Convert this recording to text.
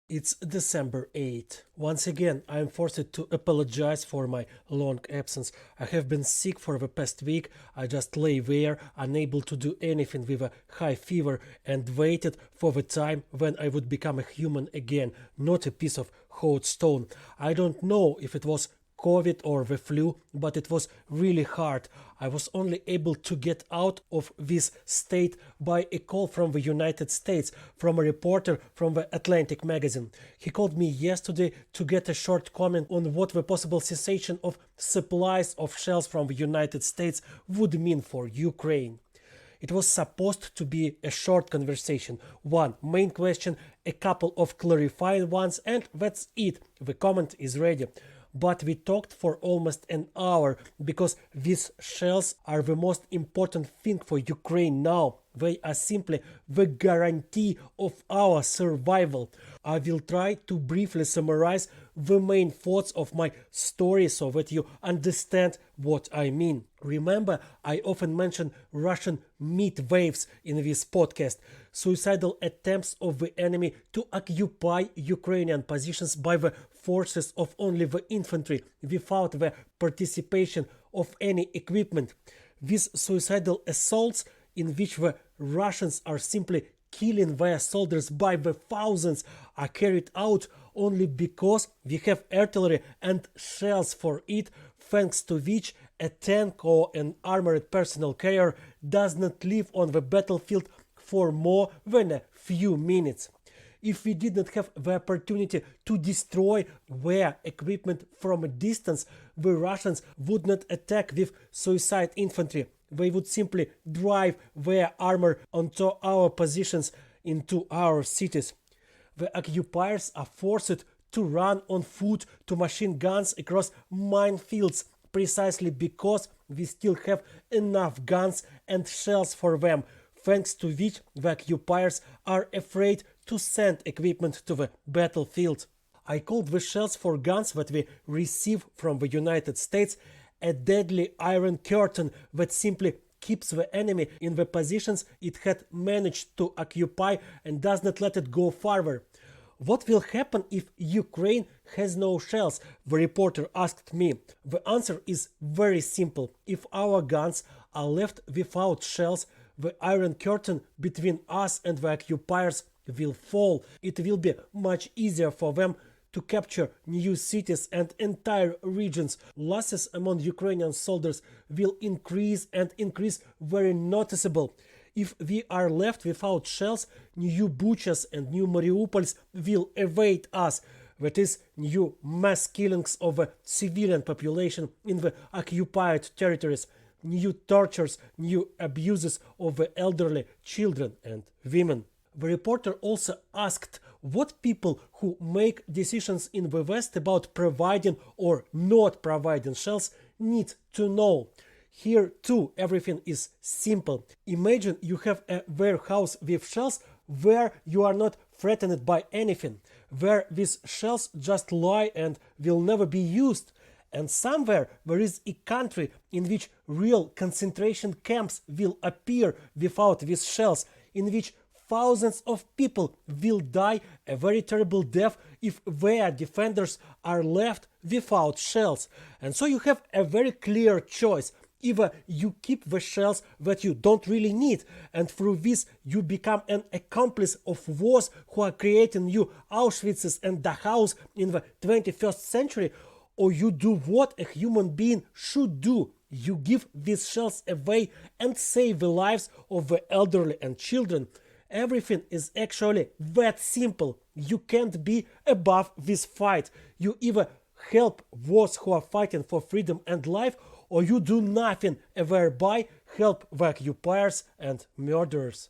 It's December 8th. Once again, I am forced to apologize for my long absence. I have been sick for the past week. I just lay there, unable to do anything with a high fever, and waited for the time when I would become a human again, not a piece of hot stone. I don't know if it was COVID or the flu, but it was really hard. I was only able to get out of this state by a call from the United States, from a reporter from the Atlantic magazine. He called me yesterday to get a short comment on what the possible cessation of supplies of shells from the United States would mean for Ukraine. It was supposed to be a short conversation, one main question, a couple of clarifying ones, and that's it. The comment is ready. But we talked for almost an hour because these shells are the most important thing for Ukraine now. They are simply the guarantee of our survival. I will try to briefly summarize the main thoughts of my story so that you understand what I mean. Remember, I often mention Russian meat waves in this podcast, suicidal attempts of the enemy to occupy Ukrainian positions by the forces of only the infantry without the participation of any equipment. These suicidal assaults in which the Russians are simply killing their soldiers by the thousands are carried out only because we have artillery and shells for it, thanks to which a tank or an armored personnel carrier does not live on the battlefield for more than a few minutes. If we did not have the opportunity to destroy their equipment from a distance, the Russians would not attack with suicide infantry. They would simply drive their armor onto our positions into our cities. The occupiers are forced to run on foot to machine guns across minefields precisely because we still have enough guns and shells for them, thanks to which the occupiers are afraid to send equipment to the battlefield. I called the shells for guns that we receive from the United States a deadly iron curtain that simply keeps the enemy in the positions it had managed to occupy and does not let it go farther. What will happen if Ukraine has no shells? The reporter asked me. The answer is very simple. If our guns are left without shells, the iron curtain between us and the occupiers will fall. It will be much easier for them to capture new cities and entire regions. Losses among Ukrainian soldiers will increase and increase very noticeable. If we are left without shells, new Buchas and new Mariupols will await us. That is, new mass killings of the civilian population in the occupied territories, new tortures, new abuses of the elderly, children and women. The reporter also asked what people who make decisions in the West about providing or not providing shells need to know. Here too everything is simple. Imagine you have a warehouse with shells where you are not threatened by anything, where these shells just lie and will never be used. And somewhere there is a country in which real concentration camps will appear without these shells, in which thousands of people will die a very terrible death if their defenders are left without shells. And so you have a very clear choice. Either you keep the shells that you don't really need, and through this you become an accomplice of wars who are creating new Auschwitzes and Dachau's in the 21st century, or you do what a human being should do. You give these shells away and save the lives of the elderly and children. Everything is actually that simple. You can't be above this fight. You either help those who are fighting for freedom and life, or you do nothing and thereby help the occupiers and murderers.